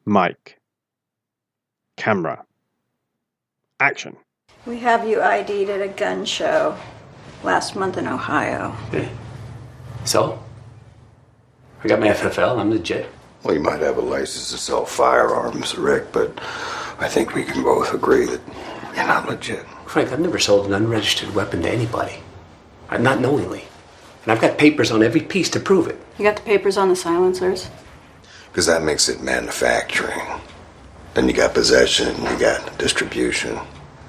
Mic. Camera. Action. We have you ID'd at a gun show last month in Ohio. Yeah. So? I got my FFL, I'm legit. Well, you might have a license to sell firearms, Rick, but I think we can both agree that you're not legit. Frank, I've never sold an unregistered weapon to anybody. Not knowingly. And I've got papers on every piece to prove it. You got the papers on the silencers? Because that makes it manufacturing. Then you got possession, you got distribution.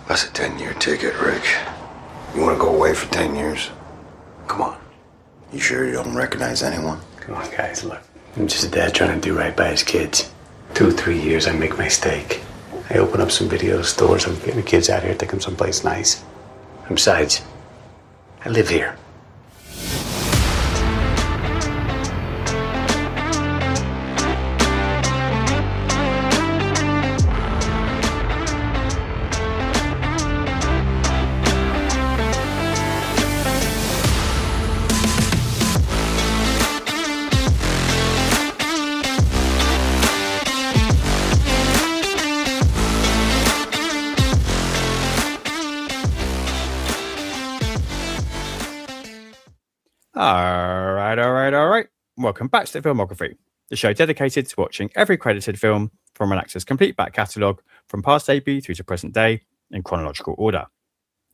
That's a 10-year ticket, Rick. You want to go away for 10 years? Come on. You sure you don't recognize anyone? Come on, guys, look. I'm just a dad trying to do right by his kids. 2 or 3 years, I make my stake. I open up some video stores. I'm getting the kids out here, take them someplace nice. And besides, I live here. All right. Welcome back to the Filmography, the show dedicated to watching every credited film from an actor's complete back catalogue from past debut through to present day in chronological order.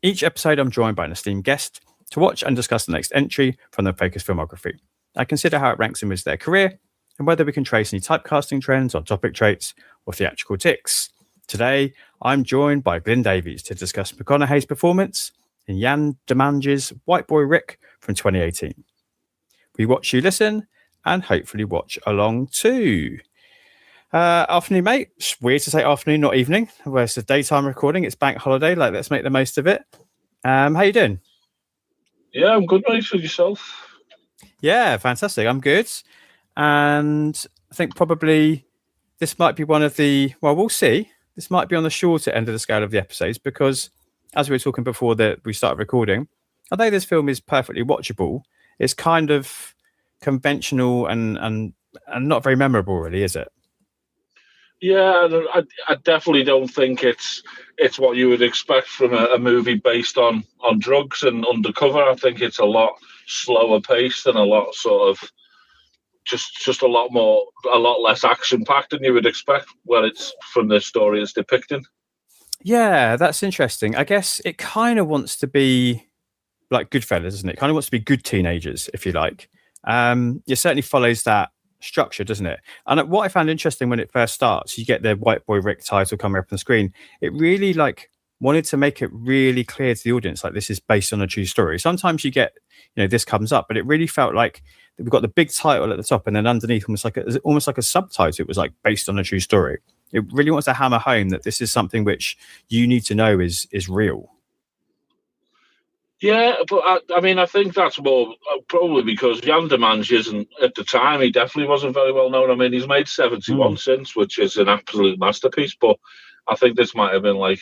Each episode, I'm joined by an esteemed guest to watch and discuss the next entry from the focused filmography. I consider how it ranks them as their career and whether we can trace any typecasting trends or topic traits or theatrical tics. Today, I'm joined by Glyn Davies to discuss McConaughey's performance in Yann Demange's White Boy Rick from 2018. We watch, you listen, and hopefully watch along too. Afternoon, mate. It's weird to say afternoon, not evening. Where it's a daytime recording. It's bank holiday. Let's make the most of it. How you doing? Yeah, I'm good, mate. For yourself? Yeah, fantastic. I'm good. And I think probably this might be one of the... Well, we'll see. This might be on the shorter end of the scale of the episodes because, as we were talking before that we started recording, although this film is perfectly watchable, it's kind of conventional and not very memorable, really, is it? Yeah, I definitely don't think it's what you would expect from a movie based on drugs and undercover. I think it's a lot slower paced and a lot sort of just a lot less action packed than you would expect when it's from the story it's depicting. Yeah, that's interesting. I guess it kind of wants to be like Goodfellas, doesn't it? Kind of wants to be good teenagers, if you like. It certainly follows that structure, doesn't it? And what I found interesting when it first starts, you get the White Boy Rick title coming up on the screen. It really wanted to make it really clear to the audience, like this is based on a true story. Sometimes you get, this comes up, but it really felt like we've got the big title at the top and then underneath almost like a subtitle. It was like based on a true story. It really wants to hammer home that this is something which you need to know is real. Yeah, but I think that's more probably because Yann Demange isn't, at the time, he definitely wasn't very well known. I mean, he's made 71 since, which is an absolute masterpiece, but I think this might have been like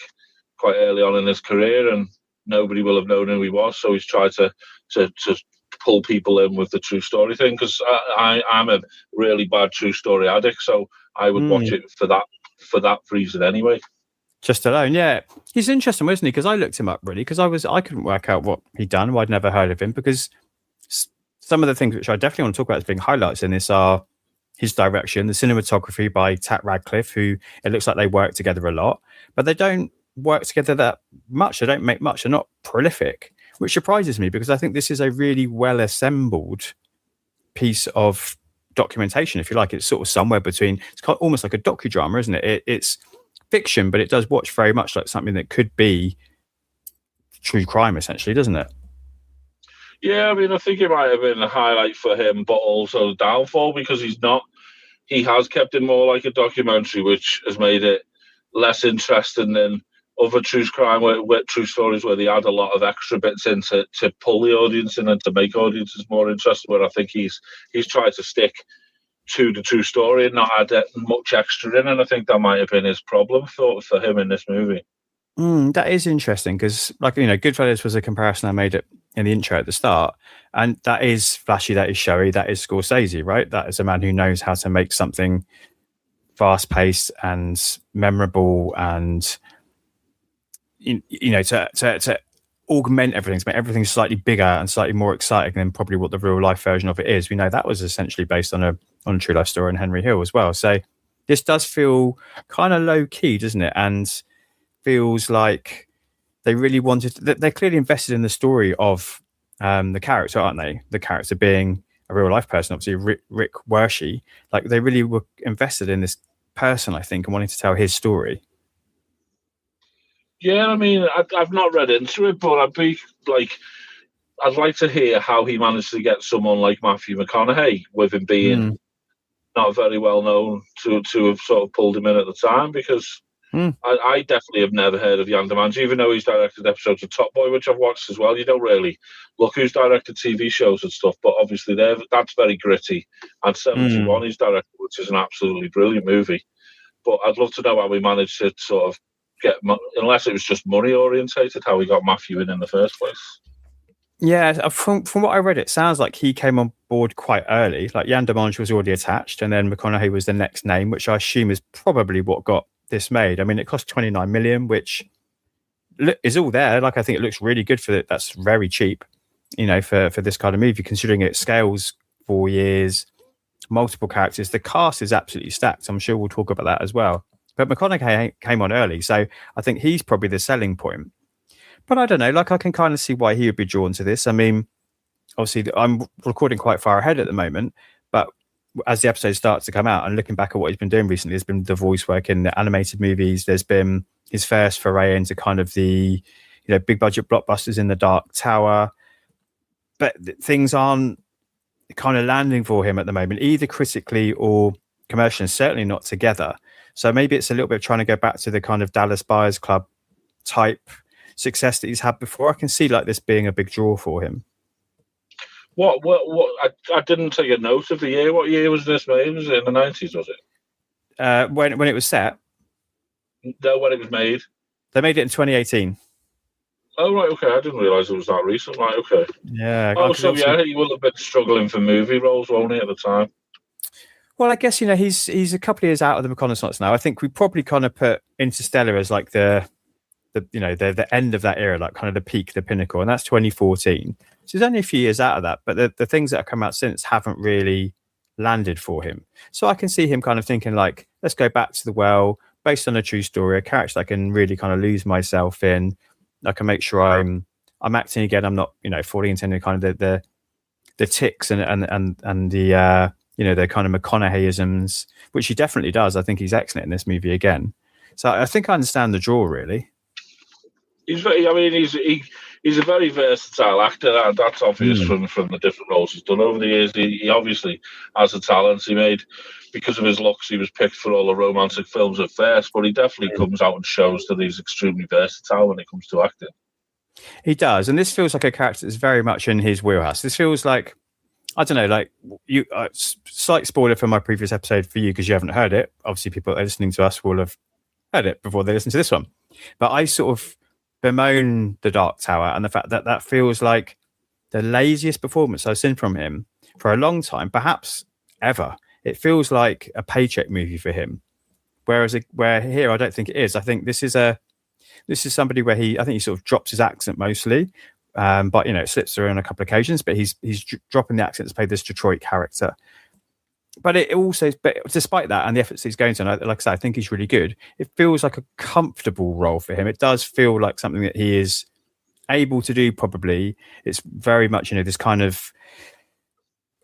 quite early on in his career and nobody will have known who he was, so he's tried to pull people in with the true story thing, because I'm a really bad true story addict, so I would watch it for that reason anyway. Just alone, yeah. He's interesting, wasn't he? Because I looked him up, really, because I couldn't work out what he'd done. I'd never heard of him, because some of the things which I definitely want to talk about as being highlights in this are his direction, the cinematography by Tat Radcliffe, who it looks like they work together a lot, but they don't work together that much. They don't make much. They're not prolific, which surprises me, because I think this is a really well-assembled piece of documentation, if you like. It's sort of somewhere between, it's almost like a docudrama, isn't it? It's fiction, but it does watch very much like something that could be true crime, essentially, doesn't it? Yeah, I mean, I think it might have been a highlight for him, but also a downfall, because he has kept it more like a documentary, which has made it less interesting than other true crime, where true stories where they add a lot of extra bits in to pull the audience in and to make audiences more interested, where I think he's tried to stick to the true story and not add much extra in, and I think that might have been his problem for him in this movie. That is interesting, because Goodfellas was a comparison I made in the intro at the start, and that is flashy, that is showy, that is Scorsese, right? That is a man who knows how to make something fast paced and memorable, and to augment everything, to make everything slightly bigger and slightly more exciting than probably what the real life version of it is. We know that was essentially based on a true life story in Henry Hill as well. So this does feel kind of low key, doesn't it? And feels like they really wanted. They're clearly invested in the story of the character, aren't they? The character being a real life person, obviously Rick Wershey. Like they really were invested in this person, I think, and wanting to tell his story. Yeah, I mean, I've not read into it, but I'd like to hear how he managed to get someone like Matthew McConaughey, with him being not very well known, to have sort of pulled him in at the time, because I definitely have never heard of Yann Demange, even though he's directed episodes of Top Boy, which I've watched as well. You don't really look who's directed TV shows and stuff, but obviously that's very gritty. And 71 he's directed, which is an absolutely brilliant movie. But I'd love to know how we managed to sort of get, unless it was just money orientated, how we got Matthew in the first place. Yeah, from what I read, it sounds like he came on board quite early. Like Yann Demange was already attached, and then McConaughey was the next name, which I assume is probably what got this made. I mean, it cost 29 million, which is all there. Like, I think it looks really good for it. That's very cheap, for this kind of movie, considering it scales 4 years, multiple characters. The cast is absolutely stacked. I'm sure we'll talk about that as well. But McConaughey came on early, so I think he's probably the selling point. But I don't know, like I can kind of see why he would be drawn to this. I mean, obviously I'm recording quite far ahead at the moment, but as the episode starts to come out and looking back at what he's been doing recently, there's been the voice work in the animated movies. There's been his first foray into kind of the, big budget blockbusters in the Dark Tower. But things aren't kind of landing for him at the moment, either critically or commercially, certainly not together. So maybe it's a little bit trying to go back to the kind of Dallas Buyers Club type success that he's had before. I can see like this being a big draw for him. What? I didn't take a note of the year. What year was this made? Was it in the 90s? Was it? When it was set? No, when it was made. They made it in 2018. Oh right, okay. I didn't realise it was that recent. Right, okay. Yeah. Oh, so yeah, he will have been struggling for movie roles, won't he, at the time? Well, I guess he's a couple of years out of the reconnaissance now. I think we probably kind of put Interstellar as like the end of that era, like kind of the peak, the pinnacle, and that's 2014. So he's only a few years out of that, but the things that have come out since haven't really landed for him. So I can see him kind of thinking like, let's go back to the well, based on a true story, a character I can really kind of lose myself in. I can make sure I'm acting again. I'm not falling into any kind of the tics and the the kind of McConaugheyisms, which he definitely does. I think he's excellent in this movie again. So I think I understand the draw, really. He's a very versatile actor. That's obvious from the different roles he's done over the years. He obviously has a talent. He made, because of his looks, he was picked for all the romantic films at first, but he definitely comes out and shows that he's extremely versatile when it comes to acting. He does, and this feels like a character that's very much in his wheelhouse. This feels like, I don't know, like you. Slight spoiler for my previous episode for you because you haven't heard it. Obviously, people that are listening to us will have heard it before they listen to this one. But I sort of bemoan the Dark Tower and the fact that feels like the laziest performance I've seen from him for a long time, perhaps ever. It feels like a paycheck movie for him, where here I don't think it is. I think this is somebody where I think he sort of drops his accent mostly, but it slips through on a couple of occasions. But he's dropping the accent to play this Detroit character. But despite that and the efforts he's going to, and like I said, I think he's really good. It feels like a comfortable role for him. It does feel like something that he is able to do. Probably it's very much this kind of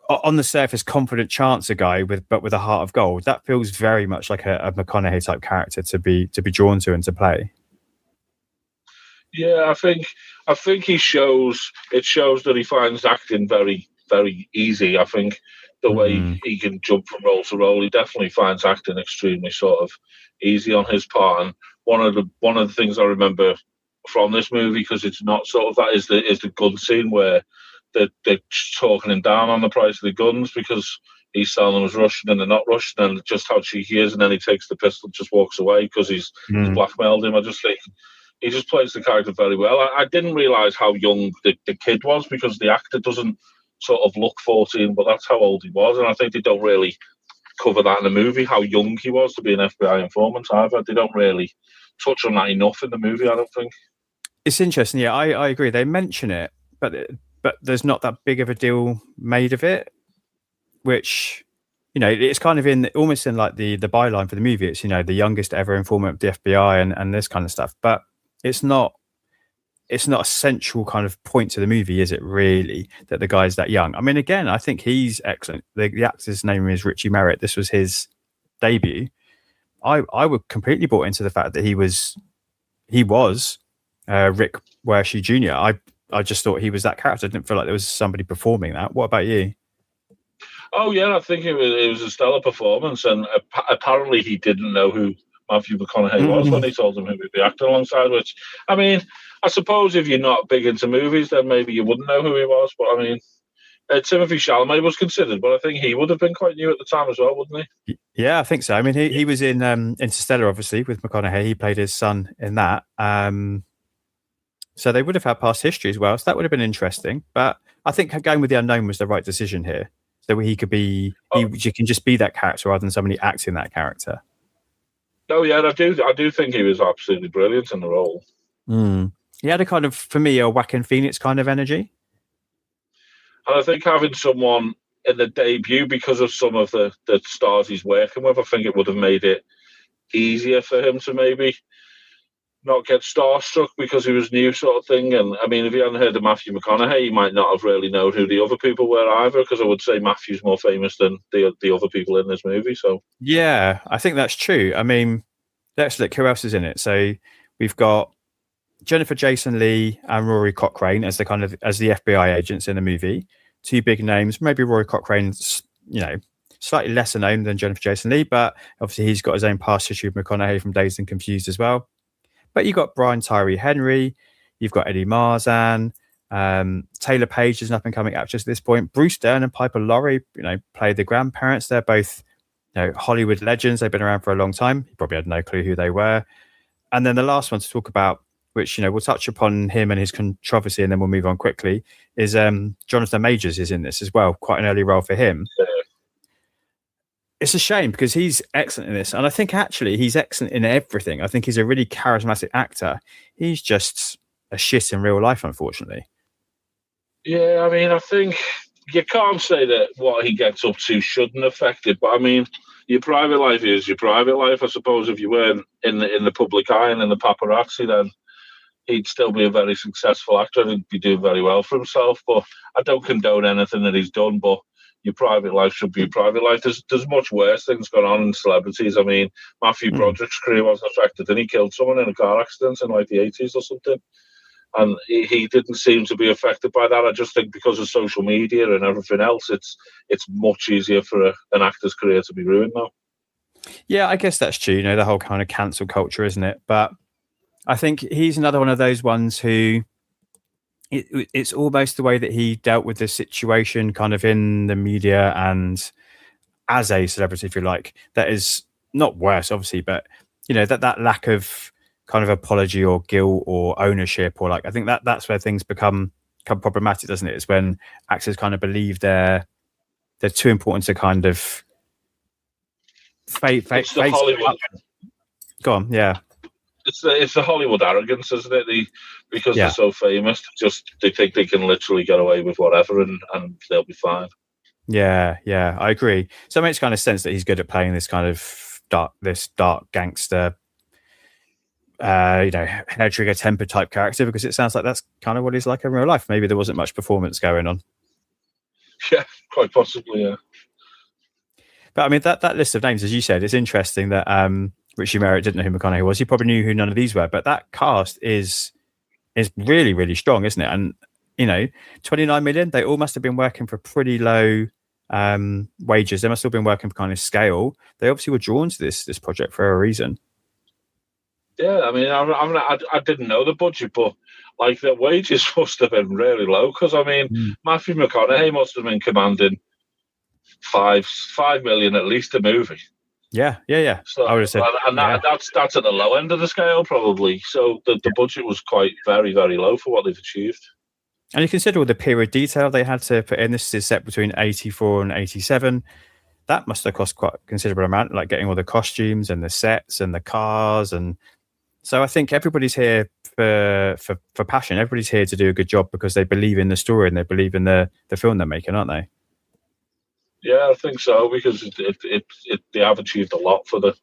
on the surface confident chancer guy with a heart of gold. That feels very much like a McConaughey type character to be drawn to and to play. Yeah, I think it shows that he finds acting very, very easy. I think the way he can jump from role to role, he definitely finds acting extremely sort of easy on his part. And one of the things I remember from this movie, because it's not sort of that, is the gun scene where they're talking him down on the price of the guns because he's selling them as Russian and they're not Russian, and just how cheeky he is, and then he takes the pistol and just walks away because he's blackmailed him. I just think he just plays the character very well. I didn't realise how young the kid was because the actor doesn't sort of look 14, but that's how old he was, and I think they don't really cover that in the movie, how young he was to be an FBI informant either. They don't really touch on that enough in the movie, I don't think. It's interesting. Yeah, I agree. They mention it, but there's not that big of a deal made of it, which, it's kind of almost in like the byline for the movie. It's, the youngest ever informant of the FBI and this kind of stuff. But it's not a central kind of point to the movie, is it really, that the guy's that young? I mean, again, I think he's excellent. The actor's name is Richie Merritt. This was his debut. I would completely bought into the fact that he was Rick Wershey Jr. I just thought he was that character. I didn't feel like there was somebody performing that. What about you? Oh yeah, I think it was a stellar performance, and apparently he didn't know who Matthew McConaughey was when he told him who he'd be acting alongside. Which, I mean, I suppose if you're not big into movies, then maybe you wouldn't know who he was. But I mean, Timothée Chalamet was considered, but I think he would have been quite new at the time as well, wouldn't he? Yeah, I think so. I mean, he was in Interstellar, obviously, with McConaughey. He played his son in that. So they would have had past history as well. So that would have been interesting. But I think going with the unknown was the right decision here. So he could be, you can just be that character rather than somebody acting that character. Oh yeah, I do think he was absolutely brilliant in the role. He had a kind of, for me, a Joaquin Phoenix kind of energy. And I think having someone in the debut, because of some of the stars he's working with, I think it would have made it easier for him to maybe not get starstruck because he was new, sort of thing. And I mean, if he hadn't heard of Matthew McConaughey, he might not have really known who the other people were either, because I would say Matthew's more famous than the other people in this movie. So yeah, I think that's true. I mean, let's look who else is in it. So we've got Jennifer Jason Leigh and Rory Cochrane as the FBI agents in the movie. Two big names. Maybe Rory Cochrane's, slightly lesser known than Jennifer Jason Leigh, but obviously he's got his own past history with McConaughey from Dazed and Confused as well. But you've got Brian Tyree Henry, you've got Eddie Marzan, Taylor Page is an up-and-coming actress at this point. Bruce Dern and Piper Laurie, play the grandparents. They're both, Hollywood legends. They've been around for a long time. You probably had no clue who they were. And then the last one to talk about, which, we'll touch upon him and his controversy, and then we'll move on quickly, is Jonathan Majors is in this as well. Quite an early role for him. Yeah. It's a shame because he's excellent in this. And I think actually he's excellent in everything. I think he's a really charismatic actor. He's just a shit in real life, unfortunately. Yeah, I mean, I think you can't say that what he gets up to shouldn't affect it. But I mean, your private life is your private life. I suppose if you weren't in the public eye and in the paparazzi, then he'd still be a very successful actor and he'd be doing very well for himself. But I don't condone anything that he's done, but your private life should be your private life. There's much worse things going on in celebrities. I mean, Matthew Broderick's career wasn't affected, and he killed someone in a car accident in like the 80s or something. And he didn't seem to be affected by that. I just think because of social media and everything else, it's much easier for an actor's career to be ruined now. Yeah, I guess that's true. The whole kind of cancel culture, isn't it? But I think he's another one of those ones who it's almost the way that he dealt with the situation kind of in the media and as a celebrity, if you like, that is not worse, obviously, but, that lack of kind of apology or guilt or ownership, or I think that's where things become problematic, doesn't it? It's when actors kind of believe they're too important to kind of fake Hollywood. Go on, yeah. It's the Hollywood arrogance, isn't it? Because they're so famous, they think they can literally get away with whatever and they'll be fine. Yeah, I agree. So it makes kind of sense that he's good at playing this kind of dark gangster, hair trigger temper type character, because it sounds like that's kind of what he's like in real life. Maybe there wasn't much performance going on. Yeah, quite possibly, yeah. But I mean, that list of names, as you said, it's interesting that Richie Merritt didn't know who McConaughey was. He probably knew who none of these were, but that cast is really, really strong, isn't it? And 29 million, they all must have been working for pretty low wages. They must have been working for kind of scale. They obviously were drawn to this project for a reason. Yeah, I mean, I didn't know the budget, but their wages must have been really low, because I mean, Matthew McConaughey must have been commanding 5 million at least a movie. Yeah. So, I would have said, and that's at the low end of the scale, probably. So the budget was quite very, very low for what they've achieved. And you consider all the period detail they had to put in. This is set between 84 and 87. that must have cost quite a considerable amount, like getting all the costumes and the sets and the cars. And so I think everybody's here for passion. Everybody's here to do a good job because they believe in the story and they believe in the film they're making, aren't they? Yeah, I think so, because they have achieved a lot for the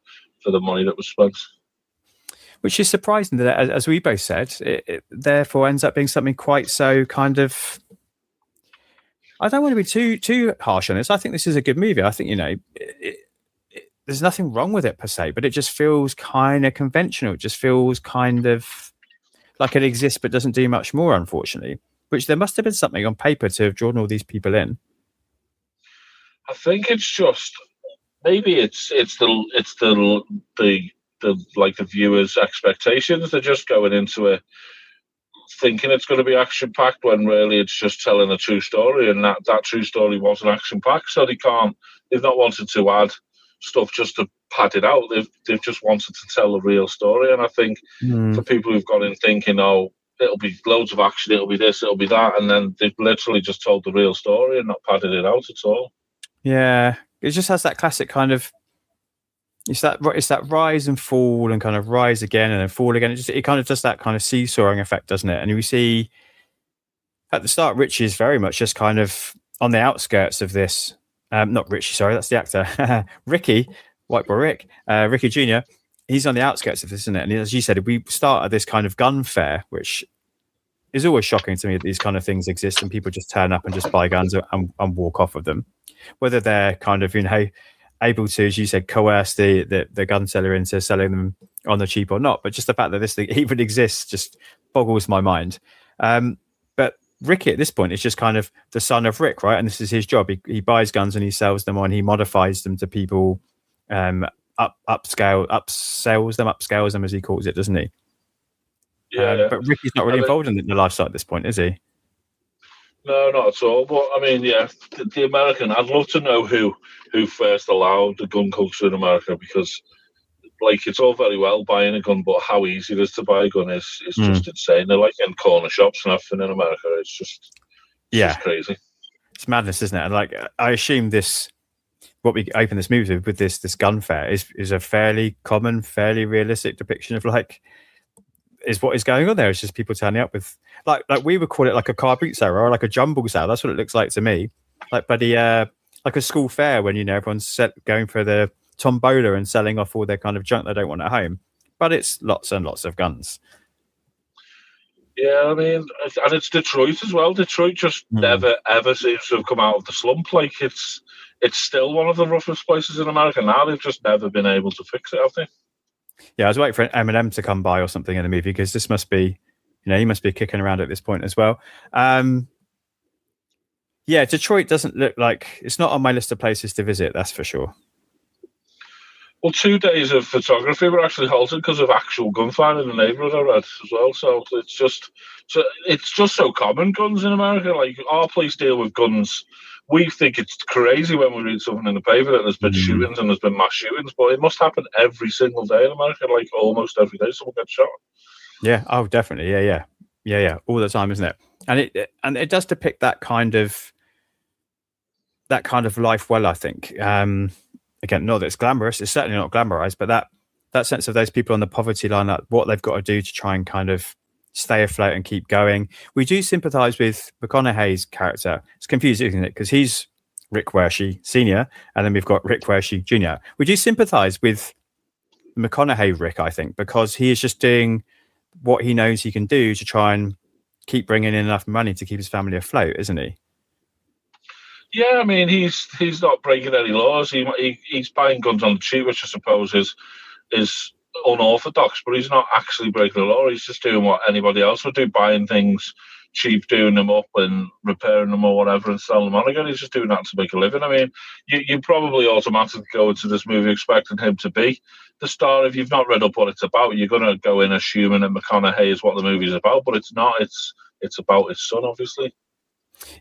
money that was spent. Which is surprising that, as we both said, it therefore ends up being something quite so kind of. I don't want to be too harsh on this. I think this is a good movie. I think, you know, there's nothing wrong with it per se, but it just feels kind of conventional. It just feels kind of like it exists but doesn't do much more, unfortunately. Which there must have been something on paper to have drawn all these people in. I think it's just maybe it's the like the viewers' expectations. They're just going into it thinking it's going to be action packed when really it's just telling a true story, and that true story wasn't action packed. So they've not wanted to add stuff just to pad it out. They've just wanted to tell a real story. And I think for people who've gone in thinking, oh, it'll be loads of action, it'll be this, it'll be that, and then they've literally just told the real story and not padded it out at all. Yeah, it just has that classic kind of. It's that rise and fall and kind of rise again and then fall again. It kind of does that kind of seesawing effect, doesn't it? And we see at the start, Richie is very much just kind of on the outskirts of this. Not Richie, sorry, that's the actor. Ricky, White Boy Rick, Ricky Jr. He's on the outskirts of this, isn't it? And as you said, we start at this kind of gun fair, which is always shocking to me that these kind of things exist and people just turn up and just buy guns and walk off with them. Whether they're kind of, you know, able to, as you said, coerce the gun seller into selling them on the cheap or not. But just the fact that this thing even exists just boggles my mind. But Ricky at this point is just kind of the son of Rick, right? And this is his job. He buys guns and he sells them on. He modifies them to people, upscales them, as he calls it, doesn't he? Yeah. But Ricky's not really involved in the lifestyle at this point, is he? No, not at all. But I mean, yeah, the American. I'd love to know who first allowed the gun culture in America, because, like, it's all very well buying a gun, but how easy it is to buy a gun is just insane. They're like in corner shops and everything in America. It's just crazy. It's madness, isn't it? And like, I assume what we open this movie with this gun fair is a fairly common, fairly realistic depiction of is what is going on there. It's just people turning up with like we would call it like a car boot sale or like a jumble sale. That's what it looks like to me. Like like a school fair when, you know, everyone's going for the tombola and selling off all their kind of junk they don't want at home. But it's lots and lots of guns. Yeah, I mean, and it's Detroit as well. Detroit just never ever seems to have come out of the slump. Like, it's still one of the roughest places in America now. They've just never been able to fix it, have they? Yeah, I was waiting for Eminem to come by or something in the movie, because this must be, you know, he must be kicking around at this point as well. Yeah, Detroit doesn't look like, it's not on my list of places to visit, that's for sure. Well, 2 days of photography were actually halted because of actual gunfire in the neighborhood, I read as well. So it's just so common, guns in America. Like, our police deal with guns. We think it's crazy when we read something in the paper that there's been shootings and there's been mass shootings, but it must happen every single day in America. Like, almost every day someone gets shot. Yeah. Oh, definitely. Yeah. All the time, isn't it? And it does depict that kind of life well, I think. Again, not that it's glamorous. It's certainly not glamorized, but that sense of those people on the poverty line, like what they've got to do to try and kind of stay afloat and keep going. We do sympathise with McConaughey's character. It's confusing, isn't it? Because he's Rick Wershe Sr., and then we've got Rick Wershe Jr. We do sympathise with McConaughey Rick, I think, because he is just doing what he knows he can do to try and keep bringing in enough money to keep his family afloat, isn't he? Yeah, I mean, he's not breaking any laws. He's buying guns on the cheap, which I suppose is unorthodox, but he's not actually breaking the law. He's just doing what anybody else would do, buying things cheap, doing them up and repairing them or whatever and selling them on again. He's just doing that to make a living. I mean, you probably automatically go into this movie expecting him to be the star. If you've not read up what it's about, you're going to go in assuming that McConaughey is what the movie's about, but it's not. It's about his son, obviously.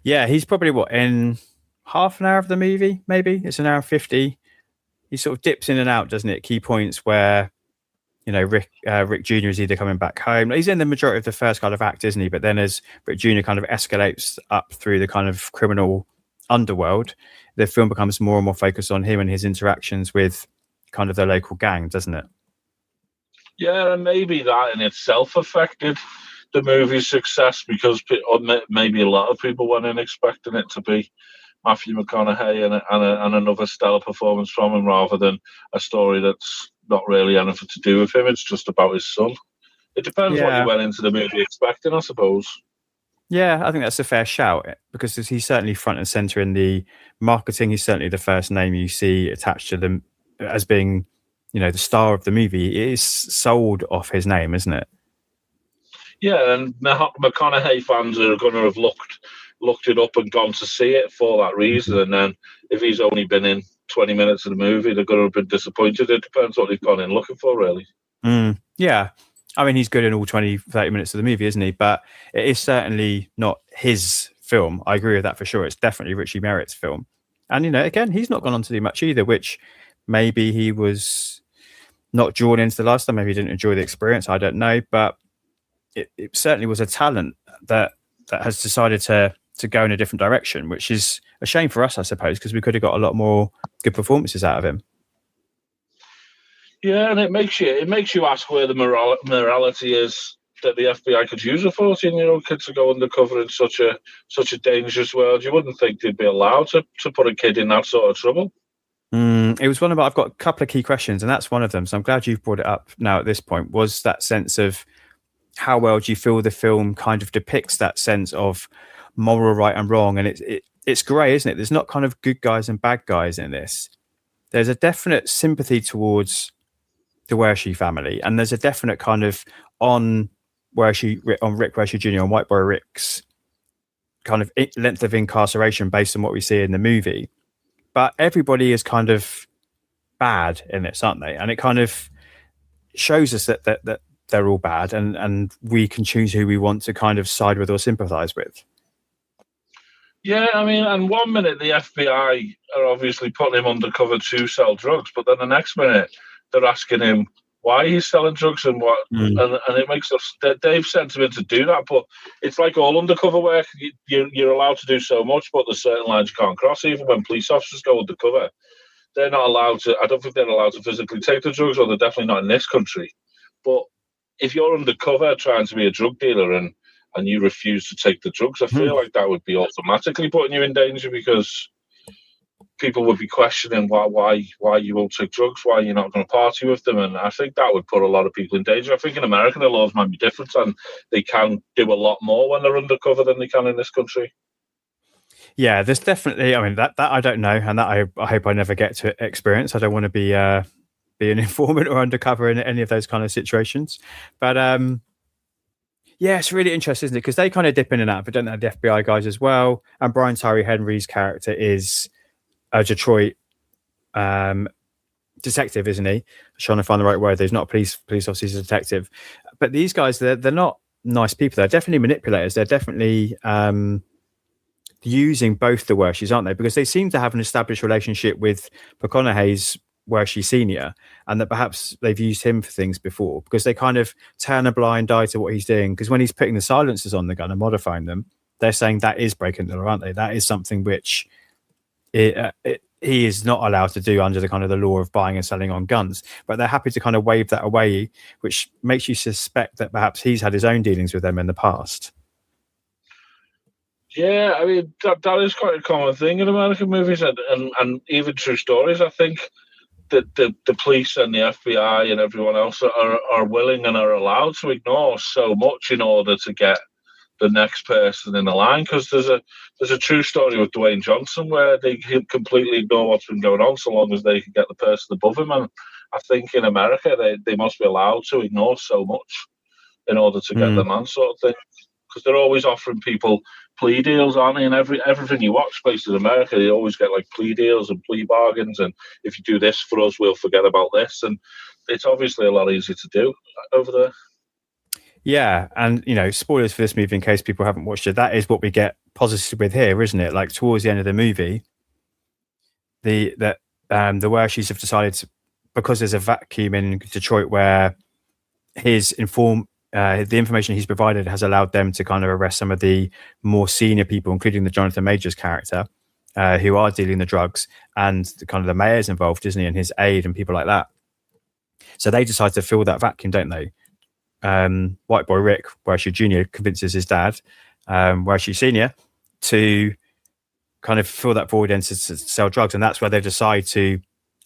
Yeah, he's probably in half an hour of the movie, maybe. It's an hour and 50. He sort of dips in and out, doesn't it? At key points where, you know, Rick Jr. is either coming back home. He's in the majority of the first kind of act, isn't he? But then as Rick Jr. kind of escalates up through the kind of criminal underworld, the film becomes more and more focused on him and his interactions with kind of the local gang, doesn't it? Yeah, and maybe that in itself affected the movie's success, because maybe a lot of people went in expecting it to be Matthew McConaughey and another stellar performance from him, rather than a story that's not really anything to do with him. It's just about his son. It depends what you went into the movie expecting, I suppose. Yeah, I think that's a fair shout, because he's certainly front and center in the marketing. He's certainly the first name you see attached to them as being, the star of the movie. It is sold off his name, isn't it? Yeah, and McConaughey fans are going to have looked it up and gone to see it for that reason. And then if he's only been in 20 minutes of the movie, they're going to have been disappointed. It depends what they've gone in looking for, really. Yeah. I mean, he's good in all 20, 30 minutes of the movie, isn't he? But it is certainly not his film. I agree with that for sure. It's definitely Richie Merritt's film. And, again, he's not gone on to do much either, which maybe he was not drawn into the lifestyle. Maybe he didn't enjoy the experience. I don't know. But it certainly was a talent that has decided to go in a different direction, which is a shame for us, I suppose, because we could have got a lot more good performances out of him. Yeah, and it makes you ask where the morality is that the FBI could use a 14-year-old kid to go undercover in such a dangerous world. You wouldn't think they'd be allowed to put a kid in that sort of trouble. It was one of I've got a couple of key questions, and that's one of them. So I'm glad you've brought it up now at this point. Was that sense of how well do you feel the film kind of depicts that sense of moral right and wrong? And it's grey, isn't it? There's not kind of good guys and bad guys in this. There's a definite sympathy towards the Wershey family, and there's a definite kind of on Rick Wershey Jr. and White Boy Rick's kind of length of incarceration based on what we see in the movie. But everybody is kind of bad in this, aren't they? And it kind of shows us that they're all bad, and we can choose who we want to kind of side with or sympathize with. Yeah, I mean, and 1 minute the FBI are obviously putting him undercover to sell drugs, but then the next minute they're asking him why he's selling drugs and what, and it makes us. They've sent him in to do that, but it's like all undercover work. You're allowed to do so much, but there's certain lines you can't cross. Even when police officers go undercover, they're not allowed to. I don't think they're allowed to physically take the drugs, or they're definitely not in this country. But if you're undercover trying to be a drug dealer and you refuse to take the drugs, I feel like that would be automatically putting you in danger, because people would be questioning why you won't take drugs, why you're not going to party with them. And I think that would put a lot of people in danger. I think in America the laws might be different, and they can do a lot more when they're undercover than they can in this country. Yeah, there's definitely, I mean, that I don't know, and that I hope I never get to experience. I don't want to be an informant or undercover in any of those kind of situations. But yeah, it's really interesting, isn't it? Because they kind of dip in and out, but don't they, the FBI guys as well. And Brian Tyree Henry's character is a Detroit detective, isn't he? I'm trying to find the right word. He's not a police officer, he's a detective. But these guys, they're not nice people. They're definitely manipulators. They're definitely using both the Wersheys, aren't they? Because they seem to have an established relationship with McConaughey's Wershey Senior, and that perhaps they've used him for things before, because they kind of turn a blind eye to what he's doing. Because when he's putting the silencers on the gun and modifying them, they're saying that is breaking the law, aren't they? That is something which he is not allowed to do under the kind of the law of buying and selling on guns. But they're happy to kind of wave that away, which makes you suspect that perhaps he's had his own dealings with them in the past. Yeah, I mean, that is quite a common thing in American movies and even true stories. I think that the police and the FBI and everyone else are willing and are allowed to ignore so much in order to get the next person in the line. Because there's a true story with Dwayne Johnson where they completely ignore what's been going on so long as they can get the person above him. And I think in America they must be allowed to ignore so much in order to get the man, sort of thing. Because they're always offering people plea deals, aren't they? And everything you watch based in America, they always get like plea deals and plea bargains. And if you do this for us, we'll forget about this. And it's obviously a lot easier to do over there. Yeah, and spoilers for this movie in case people haven't watched it. That is what we get positive with here, isn't it? Like towards the end of the movie, the Wersheys have decided to, because there's a vacuum in Detroit where the information he's provided has allowed them to kind of arrest some of the more senior people, including the Jonathan Majors character. who are dealing the drugs, and kind of the mayor's involved, isn't he, and his aide and people like that. So they decide to fill that vacuum, don't they? White boy Rick, Warashi Jr. convinces his dad, Warashi Sr., to kind of fill that void and to sell drugs, and that's where they decide to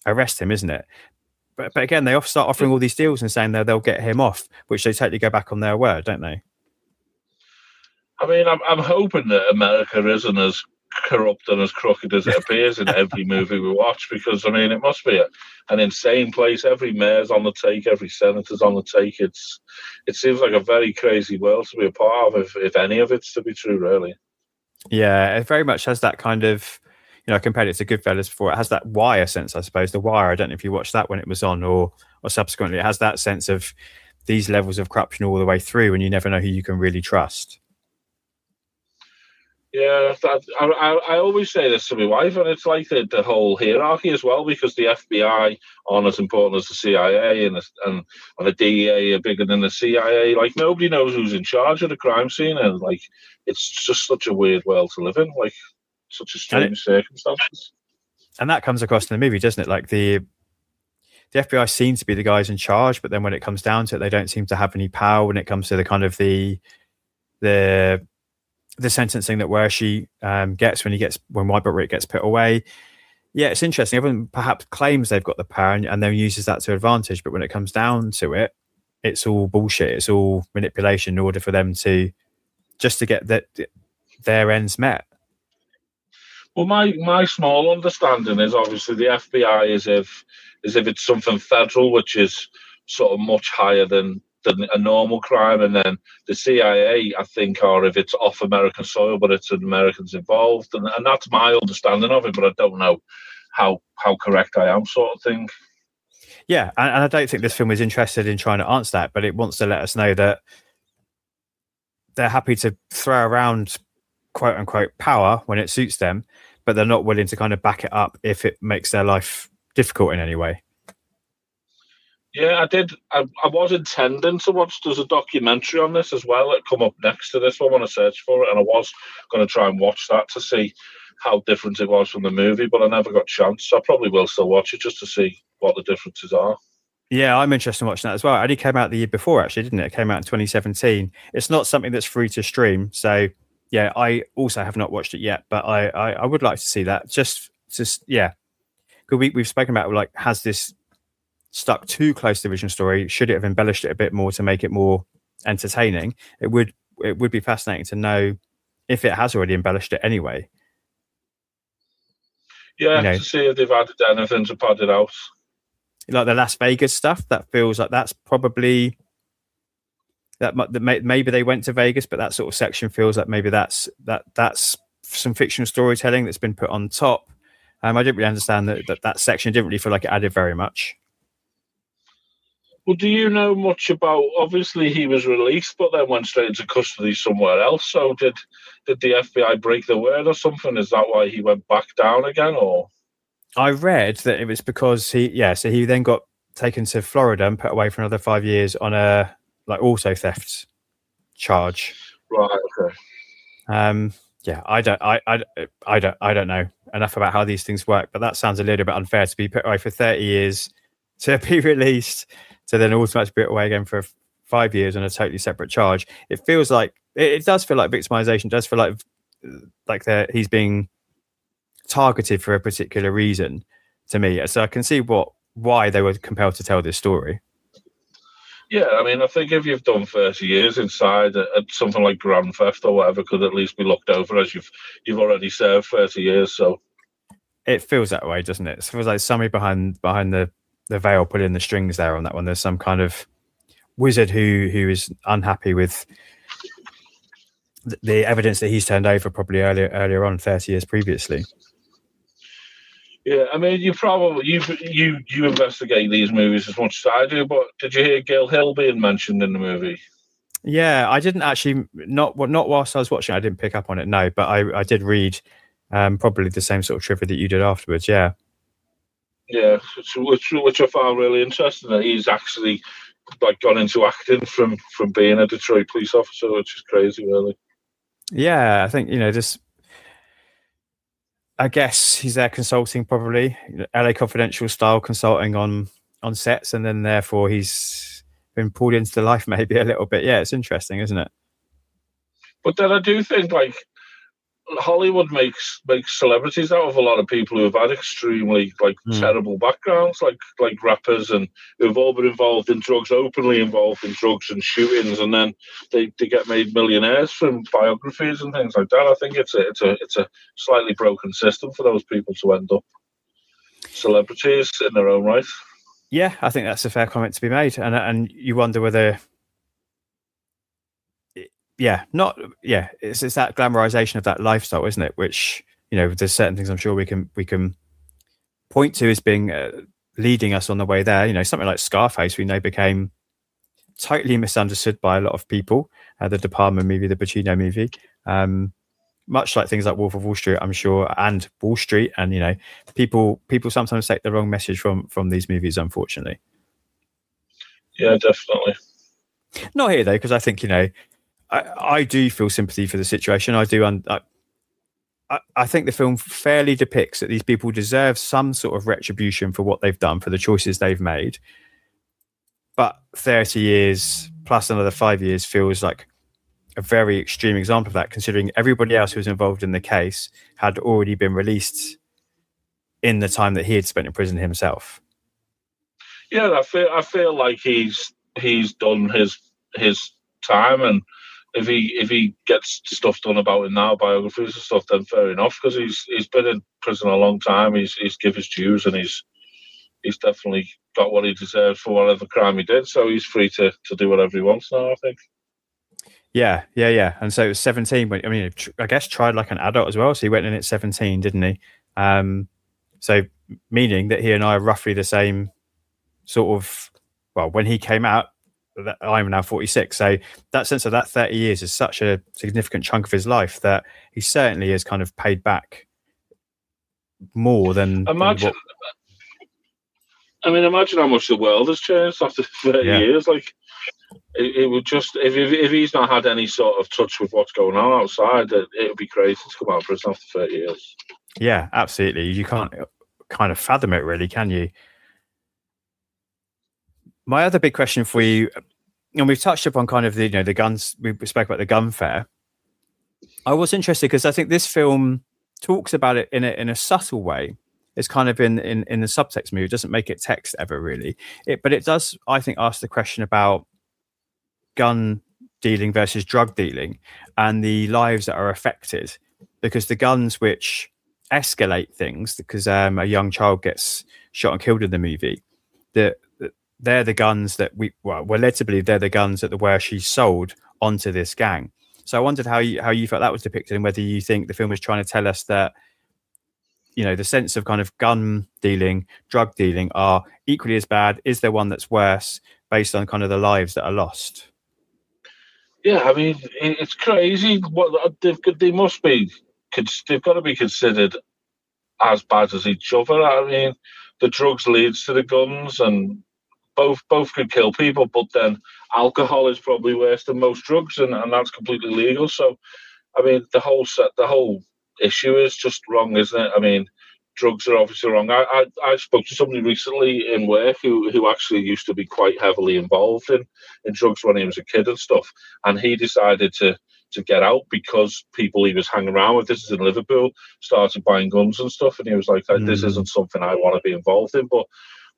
arrest him, isn't it? But again, they start offering all these deals and saying they'll get him off, which they totally go back on their word, don't they? I mean, I'm hoping that America isn't as corrupt and as crooked as it appears in every movie we watch, because, I mean, it must be an insane place. Every mayor's on the take, every senator's on the take. It seems like a very crazy world to be a part of, if any of it's to be true, really. Yeah, it very much has that kind of, I compared it to Goodfellas before. It has that Wire sense, I suppose. The Wire, I don't know if you watched that when it was on or subsequently. It has that sense of these levels of corruption all the way through, and you never know who you can really trust. Yeah, I always say this to my wife, and it's like the whole hierarchy as well, because the FBI aren't as important as the CIA, and the DEA are bigger than the CIA. Like, nobody knows who's in charge of the crime scene, and like, it's just such a weird world to live in, like such a strange circumstances. And that comes across in the movie, doesn't it? Like the FBI seems to be the guys in charge, but then when it comes down to it, they don't seem to have any power when it comes to the kind of the sentencing that Warashi gets when White Boy Rick gets put away. Yeah, it's interesting. Everyone perhaps claims they've got the power and then uses that to advantage, but when it comes down to it, it's all bullshit. It's all manipulation in order for them to get their ends met. Well, my small understanding is obviously the FBI is if it's something federal, which is sort of much higher than a normal crime, and then the CIA, I think, are if it's off American soil, but it's Americans involved, and that's my understanding of it. But I don't know how correct I am, sort of thing. Yeah, and I don't think this film is interested in trying to answer that, but it wants to let us know that they're happy to throw around quote unquote power when it suits them, but they're not willing to kind of back it up if it makes their life difficult in any way. Yeah, I did. I was intending to watch. There's a documentary on this as well that come up next to this one when I searched for it, and I was going to try and watch that to see how different it was from the movie, but I never got a chance. So I probably will still watch it just to see what the differences are. Yeah, I'm interested in watching that as well. It only came out the year before, actually, didn't it? It came out in 2017. It's not something that's free to stream, so yeah, I also have not watched it yet, but I would like to see that. Just yeah, because we've spoken about, like, has this stuck too close to the original story? Should it have embellished it a bit more to make it more entertaining? It would be fascinating to know if it has already embellished it anyway. Yeah, to see if they've added anything to pad it out. Like the Las Vegas stuff, that feels like that's probably maybe they went to Vegas, but that sort of section feels like maybe that's some fictional storytelling that's been put on top. I didn't really understand that section. Didn't really feel like it added very much. Well, do you know much about? Obviously, he was released, but then went straight into custody somewhere else. So, did the FBI break the word or something? Is that why he went back down again? Or I read that it was because so he then got taken to Florida and put away for another 5 years on a auto theft charge. Right. Okay. Yeah, I don't know enough about how these things work, but that sounds a little bit unfair to be put away for 30 years to be released, to then automatically be put away again for 5 years on a totally separate charge. It feels like it does feel like victimization. It does feel like he's being targeted for a particular reason to me. So I can see why they were compelled to tell this story. Yeah, I mean, I think if you've done 30 years inside, something like grand theft or whatever could at least be looked over, as you've already served 30 years. So it feels that way, doesn't it? It feels like somebody behind the veil pulling the strings there on that one. There's some kind of wizard who is unhappy with the evidence that he's turned over probably earlier on, 30 years previously. Yeah, I mean, you investigate these movies as much as I do, but did you hear Gil Hill being mentioned in the movie? Yeah, I didn't actually, not whilst I was watching, I didn't pick up on it, no, but I did read probably the same sort of trivia that you did afterwards, yeah. Yeah, which I found really interesting, that he's actually gone into acting from being a Detroit police officer, which is crazy, really. Yeah, I think, I guess he's there consulting, probably LA Confidential style consulting on sets, and then therefore he's been pulled into the life maybe a little bit. Yeah, it's interesting, isn't it? But then I do think Hollywood makes celebrities out of a lot of people who have had extremely terrible backgrounds, like rappers, and who've all been involved in drugs, openly involved in drugs and shootings, and then they get made millionaires from biographies and things like that. I think it's a slightly broken system for those people to end up celebrities in their own right. Yeah, I think that's a fair comment to be made, and you wonder whether. It's that glamorization of that lifestyle, isn't it? Which, there's certain things I'm sure we can point to as being leading us on the way there. Something like Scarface, we know became totally misunderstood by a lot of people. The De Palma movie, the Pacino movie, much like things like Wolf of Wall Street, I'm sure, and Wall Street, and people sometimes take the wrong message from these movies, unfortunately. Yeah, definitely. Not here though, because I think I do feel sympathy for the situation. I do. I think the film fairly depicts that these people deserve some sort of retribution for what they've done, for the choices they've made. But 30 years plus another 5 years feels like a very extreme example of that, considering everybody else who was involved in the case had already been released in the time that he had spent in prison himself. Yeah, I feel like he's done his time, and if he gets stuff done about him now, biographies and stuff, then fair enough, because he's been in prison a long time. He's given his dues, and he's definitely got what he deserves for whatever crime he did. So he's free to do whatever he wants now, I think. Yeah. And so it was 17 when, I guess tried like an adult as well. So he went in at 17, didn't he? So meaning that he and I are roughly the same sort of, well, when he came out, I'm now 46. So that sense of that 30 years is such a significant chunk of his life that he certainly has kind of paid back more than imagine how much the world has changed after 30 years. Like it would just, if he's not had any sort of touch with what's going on outside, it would be crazy to come out of prison after 30 years. Yeah, absolutely. You can't kind of fathom it, really, can you? My other big question for you, and we've touched upon kind of the guns. We spoke about the gun fair. I was interested because I think this film talks about it in a subtle way. It's kind of in the subtext movie. It doesn't make it text ever really. But it does, I think, ask the question about gun dealing versus drug dealing and the lives that are affected, because the guns which escalate things, because a young child gets shot and killed in the movie, they're the guns that we're led to believe they're the guns that were she sold onto this gang. So I wondered how you felt that was depicted, and whether you think the film was trying to tell us that the sense of kind of gun dealing, drug dealing are equally as bad. Is there one that's worse based on kind of the lives that are lost? Yeah, I mean, it's crazy. They must be. They've got to be considered as bad as each other. I mean, the drugs leads to the guns, and both could kill people. But then alcohol is probably worse than most drugs, and that's completely legal. So, I mean, the whole issue is just wrong, isn't it? I mean, drugs are obviously wrong. I spoke to somebody recently in work who actually used to be quite heavily involved in drugs when he was a kid and stuff, and he decided to get out because people he was hanging around with, this is in Liverpool, started buying guns and stuff, and he was like, this isn't something I want to be involved in. But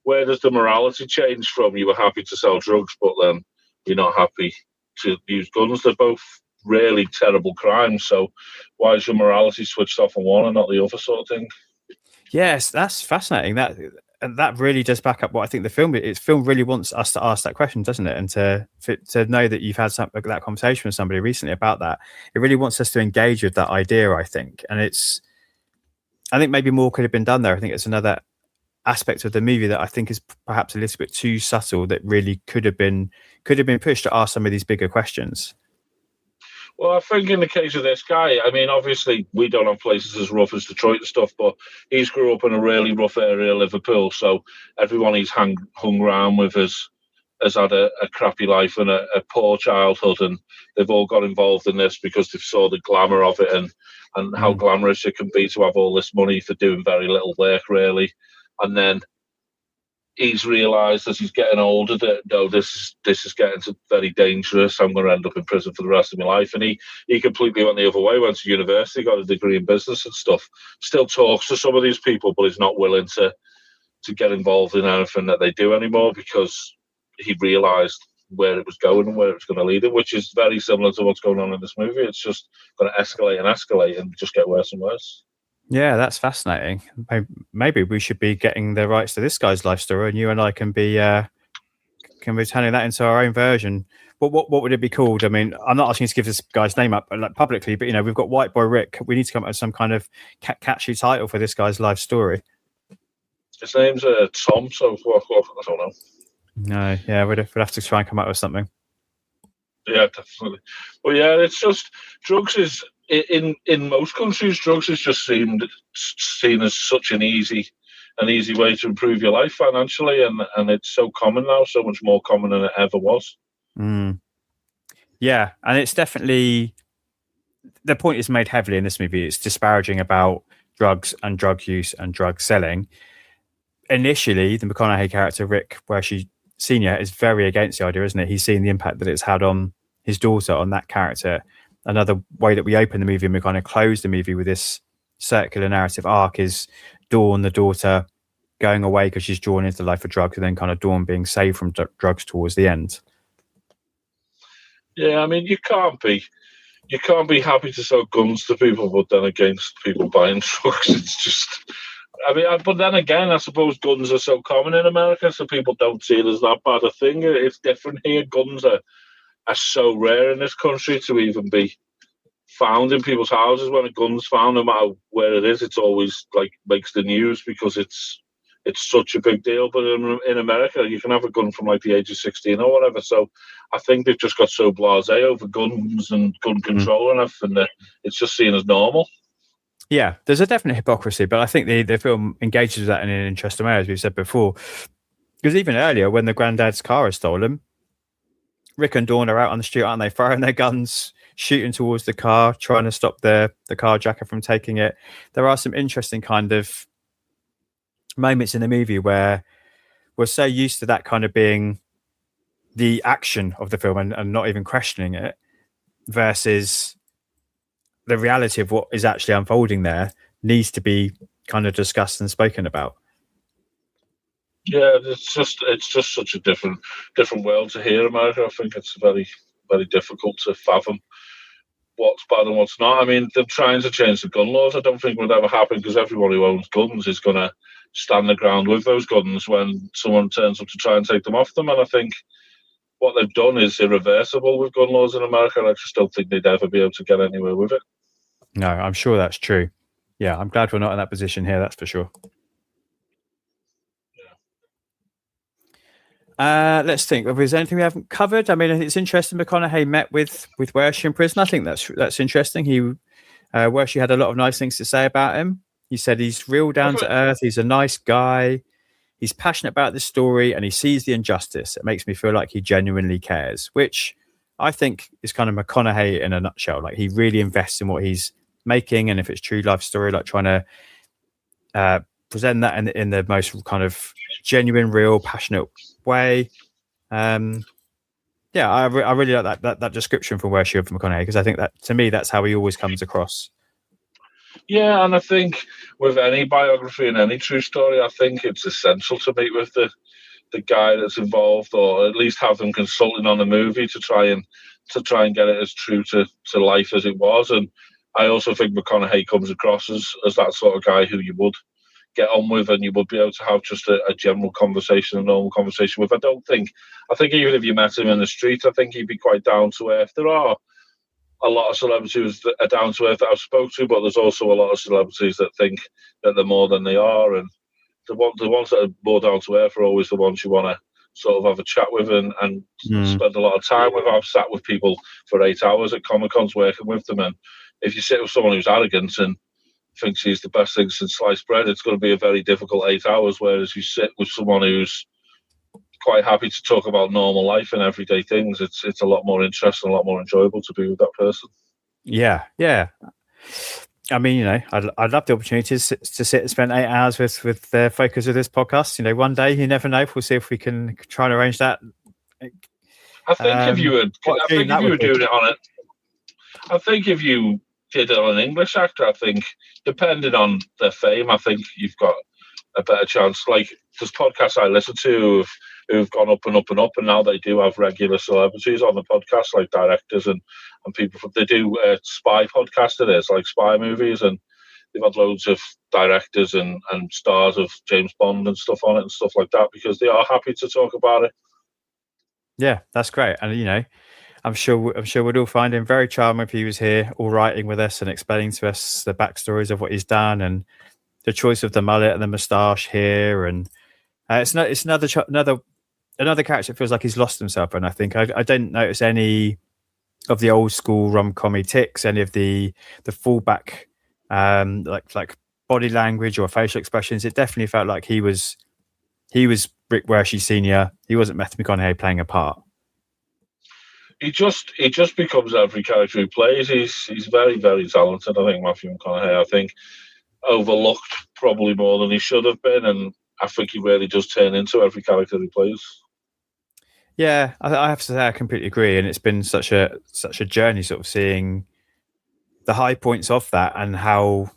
where does the morality change from? You were happy to sell drugs, but then you're not happy to use guns. They're both really terrible crimes, so why is your morality switched off on one and not the other, sort of thing? Yes, that's fascinating. That really does back up what I think the film really wants us to ask that question, doesn't it? And to know that you've had that conversation with somebody recently about that, it really wants us to engage with that idea, I think. And I think maybe more could have been done there. I think it's another aspect of the movie that I think is perhaps a little bit too subtle, that really could have been pushed to ask some of these bigger questions. Well, I think in the case of this guy, I mean, obviously we don't have places as rough as Detroit and stuff, but he's grew up in a really rough area of Liverpool, so everyone he's hung around with has has had a crappy life and a poor childhood, and they've all got involved in this because they saw the glamour of it and how glamorous it can be to have all this money for doing very little work, really. And then he's realised as he's getting older that no, this is getting very dangerous. I'm going to end up in prison for the rest of my life. And he completely went the other way. Went to university, got a degree in business and stuff. Still talks to some of these people, but he's not willing to get involved in anything that they do anymore because he realised where it was going and where it was going to lead him, which is very similar to what's going on in this movie. It's just going to escalate and escalate and just get worse and worse. Yeah, that's fascinating. Maybe we should be getting the rights to this guy's life story, and you and I can be turning that into our own version. What would it be called? I mean, I'm not asking you to give this guy's name up like publicly, but we've got White Boy Rick. We need to come up with some kind of catchy title for this guy's life story. His name's Tom, so I don't know. No, yeah, we'd have to try and come up with something. Yeah, definitely. But yeah, it's just drugs is. In most countries, drugs is just seen as such an easy way to improve your life financially, and it's so common now, so much more common than it ever was. Yeah, and it's definitely, the point is made heavily in this movie. It's disparaging about drugs and drug use and drug selling. Initially, the McConaughey character Rick Wershe Sr. is very against the idea, isn't it? He's seen the impact that it's had on his daughter, on that character. Another way that we open the movie and we kind of close the movie with this circular narrative arc is Dawn, the daughter, going away because she's drawn into the life of drugs, and then kind of Dawn being saved from drugs towards the end. Yeah, I mean, you can't be happy to sell guns to people, but then against people buying drugs, it's just. I mean, but then again, I suppose guns are so common in America, so people don't see it as that bad a thing. It's different here. Guns are so rare in this country to even be found in people's houses. When a gun's found, no matter where it is, it's always like makes the news because it's such a big deal. But in America, you can have a gun from like the age of 16 or whatever. So I think they've just got so blasé over guns and gun control and everything that it's just seen as normal. Yeah, there's a definite hypocrisy, but I think the film engages with that in an interesting way, as we've said before. Because even earlier, when the granddad's car is stolen, Rick and Dawn are out on the street, aren't they? Firing their guns, shooting towards the car, trying to stop the carjacker from taking it. There are some interesting kind of moments in the movie where we're so used to that kind of being the action of the film and not even questioning it, versus the reality of what is actually unfolding there needs to be kind of discussed and spoken about. Yeah, it's just such a different world to here, America. I think it's very, very difficult to fathom what's bad and what's not. I mean, they're trying to change the gun laws. I don't think it would ever happen because everyone who owns guns is going to stand the ground with those guns when someone turns up to try and take them off them. And I think what they've done is irreversible with gun laws in America. I just don't think they'd ever be able to get anywhere with it. No, I'm sure that's true. Yeah, I'm glad we're not in that position here, that's for sure. Let's think. If there's anything we haven't covered, I mean, it's interesting. McConaughey met with Wershe in prison. I think that's interesting. Wershe had a lot of nice things to say about him. He said he's real down to earth. He's a nice guy. He's passionate about this story, and he sees the injustice. It makes me feel like he genuinely cares, which I think is kind of McConaughey in a nutshell. Like, he really invests in what he's making, and if it's true life story, like trying to present that in the most kind of genuine, real, passionate way. Yeah, I really like that description from Wershe from McConaughey, because I think that, to me, that's how he always comes across. Yeah, and I think with any biography and any true story, I think it's essential to meet with the guy that's involved, or at least have them consulting on the movie to try and get it as true to life as it was. And I also think McConaughey comes across as that sort of guy who you would get on with, and you would be able to have just a general conversation, a normal conversation with. I think even if you met him in the street, I think he'd be quite down to earth. There are a lot of celebrities that are down to earth that I've spoke to, but there's also a lot of celebrities that think that they're more than they are, and the ones that are more down to earth are always the ones you want to sort of have a chat with and spend a lot of time with. I've sat with people for 8 hours at Comic-Cons working with them, and if you sit with someone who's arrogant and thinks he's the best thing since sliced bread, it's going to be a very difficult 8 hours, whereas you sit with someone who's quite happy to talk about normal life and everyday things. It's a lot more interesting, a lot more enjoyable to be with that person. Yeah. I mean, I'd love the opportunity to sit and spend 8 hours with the focus of this podcast. One day, you never know. We'll see if we can try and arrange that. I think if you were doing it on it, I think if you did it on an English actor, I think depending on their fame, I think you've got a better chance. Like there's podcasts I listen to who've gone up and up and up, and now they do have regular celebrities on the podcast, like directors and people. They do spy podcast. It is like spy movies, and they've had loads of directors and stars of James Bond and stuff on it and stuff like that because they are happy to talk about it. Yeah, that's great. And I'm sure we'd all find him very charming if he was here, all writing with us and explaining to us the backstories of what he's done and the choice of the mullet and the moustache here. And it's another character that feels like he's lost himself. And I think I didn't notice any of the old school rom-commy tics, any of the fallback like body language or facial expressions. It definitely felt like he was Rick Wershey Senior. He wasn't Matthew McConaughey playing a part. He just becomes every character he plays. He's very, very talented. I think Matthew McConaughey. I think overlooked probably more than he should have been, and I think he really does turn into every character he plays. Yeah, I have to say I completely agree, and it's been such a journey, sort of seeing the high points of that and how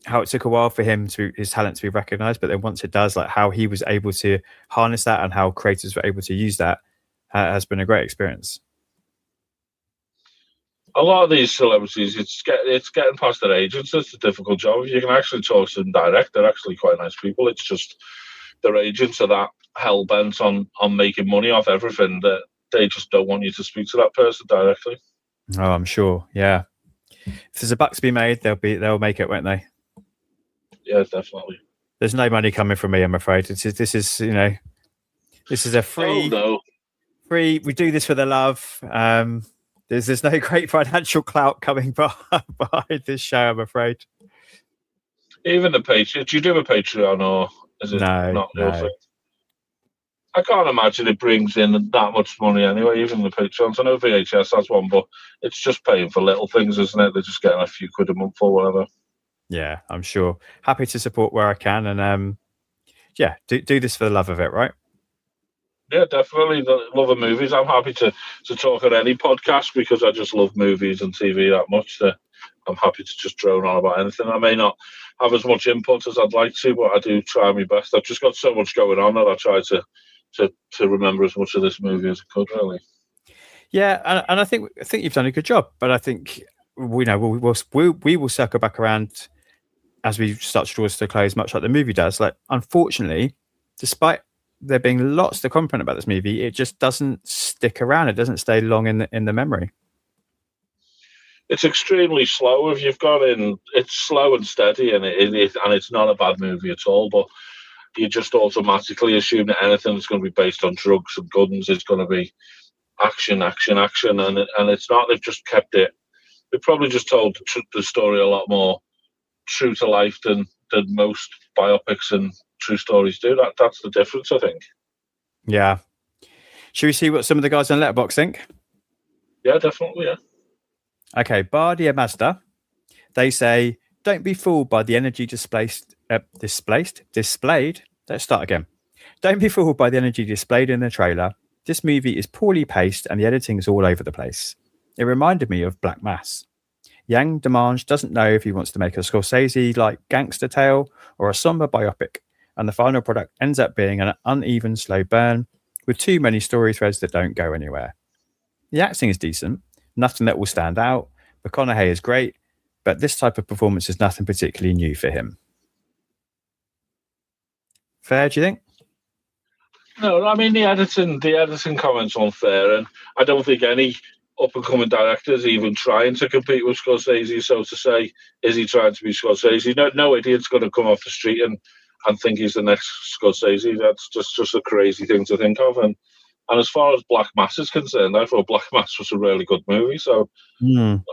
it took a while for his talent to be recognized, but then once it does, like how he was able to harness that and how creators were able to use that has been a great experience. A lot of these celebrities, it's getting past their agents. It's a difficult job. If you can actually talk to them direct, they're actually quite nice people. It's just their agents are that hell bent on making money off everything that they just don't want you to speak to that person directly. Oh, I'm sure. Yeah, if there's a buck to be made, they'll make it, won't they? Yeah, definitely. There's no money coming from me, I'm afraid. This is a free. Oh, no. Free. We do this for the love. There's no great financial clout coming behind this show, I'm afraid. Even the Patreon. Do you do a Patreon or is it not your thing? I can't imagine it brings in that much money anyway, even the Patreons. I know VHS has one, but it's just paying for little things, isn't it? They're just getting a few quid a month or whatever. Yeah, I'm sure. Happy to support where I can, and do this for the love of it, right? Yeah, definitely. The love of movies. I'm happy to talk on any podcast because I just love movies and TV that much that I'm happy to just drone on about anything. I may not have as much input as I'd like to, but I do try my best. I've just got so much going on that I try to remember as much of this movie as I could, really. Yeah, and I think you've done a good job, but I think we will circle back around as we start to draw us to a close, much like the movie does. Like, unfortunately, despite there being lots to comment about this movie, it just doesn't stick around. It doesn't stay long in the memory. It's extremely slow. If you've got in, it's slow and steady, and it's not a bad movie at all. But you just automatically assume that anything that's going to be based on drugs and guns is going to be action, and it's not. They've just kept it. They've probably just told the story a lot more true to life than most biopics and true stories do. That's the difference, I think. Yeah. Should we see what some of the guys on Letterboxd think? Yeah, definitely. Yeah. Okay, Bardia Mazda. They say, don't be fooled by the energy displayed. Let's start again. Don't be fooled by the energy displayed in the trailer. This movie is poorly paced and the editing is all over the place. It reminded me of Black Mass. Yann Demange doesn't know if he wants to make a Scorsese-like gangster tale or a somber biopic, and the final product ends up being an uneven, slow burn with too many story threads that don't go anywhere. The acting is decent, nothing that will stand out. McConaughey is great, but this type of performance is nothing particularly new for him. Fair, do you think? No, I mean the editing comments unfair, and I don't think any up-and-coming directors even trying to compete with Scorsese, so to say. Is he trying to be Scorsese? No idiot's going to come off the street and think he's the next Scorsese. That's just a crazy thing to think of. And as far as Black Mass is concerned, I thought Black Mass was a really good movie. So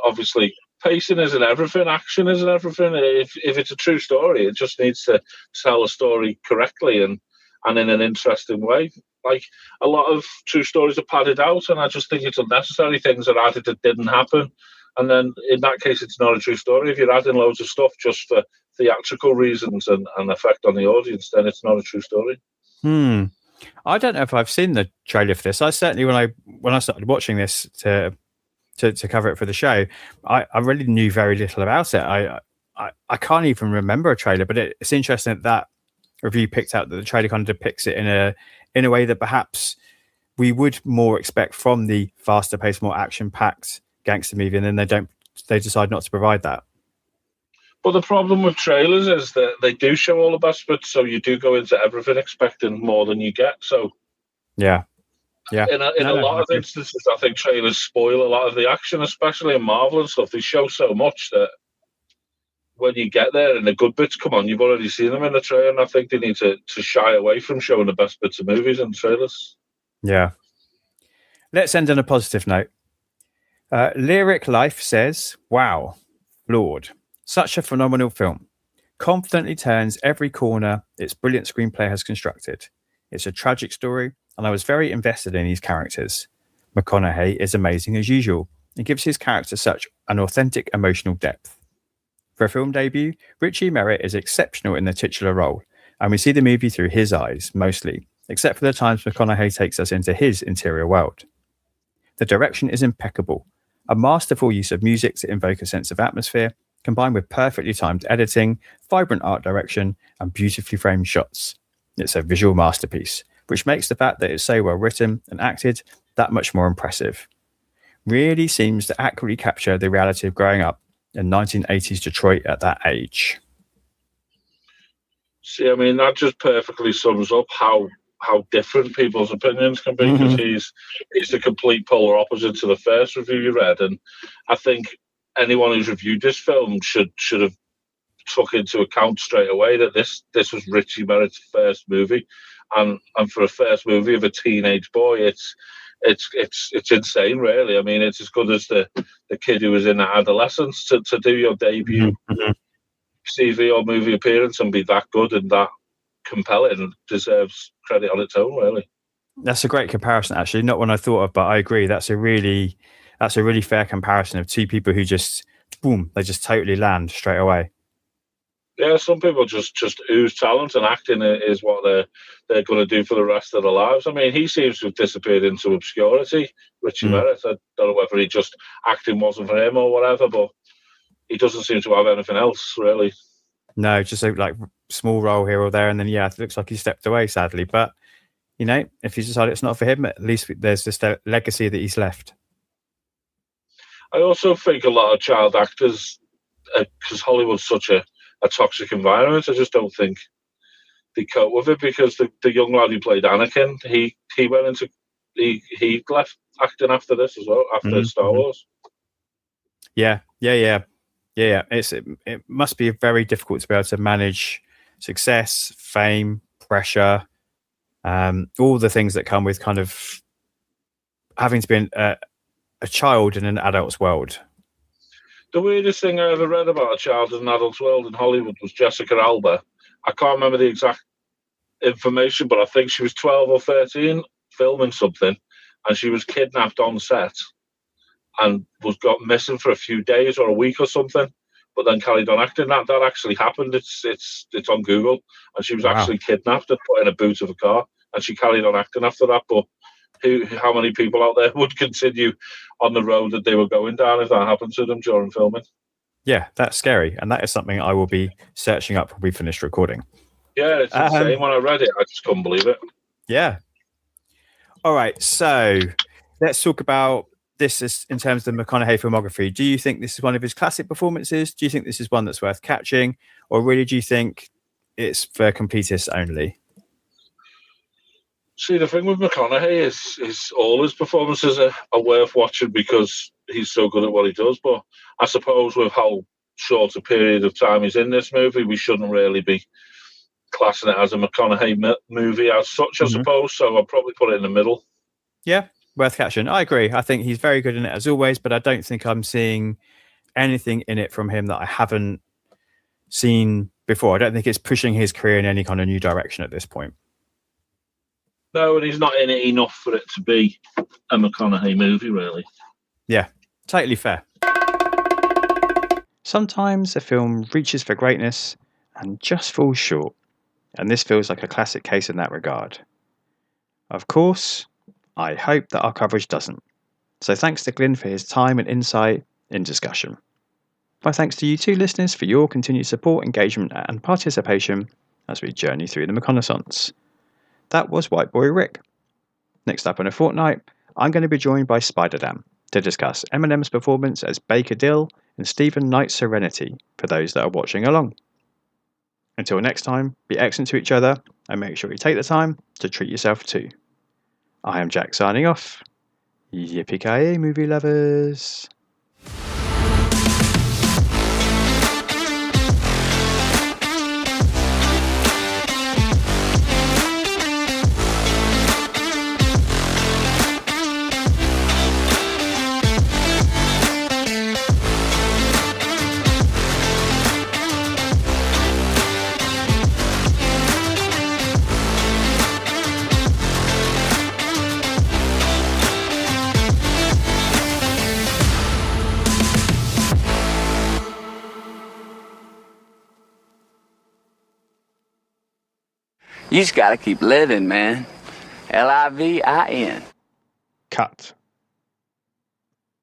obviously pacing isn't everything, action isn't everything. If it's a true story, it just needs to tell a story correctly and in an interesting way. Like, a lot of true stories are padded out, and I just think it's unnecessary. Things are added that didn't happen. And then in that case, it's not a true story. If you're adding loads of stuff just for theatrical reasons and effect on the audience, then it's not a true story. I don't know if I've seen the trailer for this. I certainly, when I started watching this to cover it for the show, I really knew very little about it. I can't even remember a trailer, but it's interesting that review picked out that the trailer kind of depicts it in a way that perhaps we would more expect from the faster paced, more action packed gangster movie, and then they decide not to provide that. But the problem with trailers is that they do show all the best bits, so you do go into everything expecting more than you get. So yeah. In a lot of instances, I think trailers spoil a lot of the action, especially in Marvel and stuff. They show so much that when you get there and the good bits come on, you've already seen them in the trailer, and I think they need to shy away from showing the best bits of movies in trailers. Yeah. Let's end on a positive note. Lyric Life says, wow, Lord, such a phenomenal film. Confidently turns every corner its brilliant screenplay has constructed. It's a tragic story, and I was very invested in these characters. McConaughey is amazing as usual and gives his character such an authentic emotional depth. For a film debut, Richie Merritt is exceptional in the titular role, and we see the movie through his eyes, mostly, except for the times McConaughey takes us into his interior world. The direction is impeccable, a masterful use of music to invoke a sense of atmosphere, combined with perfectly timed editing, vibrant art direction, and beautifully framed shots. It's a visual masterpiece, which makes the fact that it's so well written and acted that much more impressive. Really seems to accurately capture the reality of growing up in 1980s Detroit at that age. See, I mean, that just perfectly sums up how different people's opinions can be, because he's the complete polar opposite to the first review you read. And I think anyone who's reviewed this film should have took into account straight away that this was Richie Merritt's first movie, and for a first movie of a teenage boy, it's insane, really. I mean, it's as good as the kid who was in adolescence to do your debut CV or movie appearance and be that good and that compelling deserves credit on its own, really. That's a great comparison, actually. Not one I thought of, but I agree. That's a really fair comparison of two people who just boom, they just totally land straight away. Yeah, some people just ooze talent, and acting is what they're going to do for the rest of their lives. I mean, he seems to have disappeared into obscurity, Richie Merritt. I don't know whether acting wasn't for him or whatever, but he doesn't seem to have anything else, really. No, just a small role here or there, and then it looks like he stepped away, sadly. But if he's decided it's not for him, at least there's just a legacy that he's left. I also think a lot of child actors, because Hollywood's such a toxic environment, I just don't think they cope with it, because the young lad who played Anakin, he went into he left acting after this as well, after Star Wars. Yeah. It must be very difficult to be able to manage success, fame, pressure, all the things that come with kind of having to be a child in an adult's world. The weirdest thing I ever read about a child in an adult's world in Hollywood was Jessica Alba. I can't remember the exact information, but I think she was 12 or 13 filming something, and she was kidnapped on set and got missing for a few days or a week or something, but then carried on acting. That actually happened. It's on Google, and she was actually kidnapped and put in a boot of a car, and she carried on acting after that. But how many people out there would continue on the road that they were going down if that happened to them during filming? Yeah, that's scary, and that is something I will be searching up when we finish recording. Yeah, it's insane. When I read it, I just couldn't believe it. Yeah. All right, so let's talk about this in terms of the McConaughey filmography. Do you think this is one of his classic performances? Do you think this is one that's worth catching? Or really do you think it's for completists only? See, the thing with McConaughey is all his performances are worth watching because he's so good at what he does. But I suppose with how short a period of time he's in this movie, we shouldn't really be classing it as a McConaughey movie as such, I suppose. So I'll probably put it in the middle. Yeah, worth catching. I agree. I think he's very good in it as always, but I don't think I'm seeing anything in it from him that I haven't seen before. I don't think it's pushing his career in any kind of new direction at this point. No, and he's not in it enough for it to be a McConaughey movie, really. Yeah, totally fair. Sometimes a film reaches for greatness and just falls short, and this feels like a classic case in that regard. Of course, I hope that our coverage doesn't. So thanks to Glyn for his time and insight in discussion. My thanks to you too, listeners, for your continued support, engagement and participation as we journey through the reconnaissance. That was White Boy Rick. Next up in a fortnight, I'm going to be joined by Spider-Dam to discuss Eminem's performance as Baker Dill in Stephen Knight's Serenity for those that are watching along. Until next time, be excellent to each other and make sure you take the time to treat yourself too. I am Jack signing off. Yippee-ki-yay, movie lovers! You just gotta keep living, man. Livin. Cut.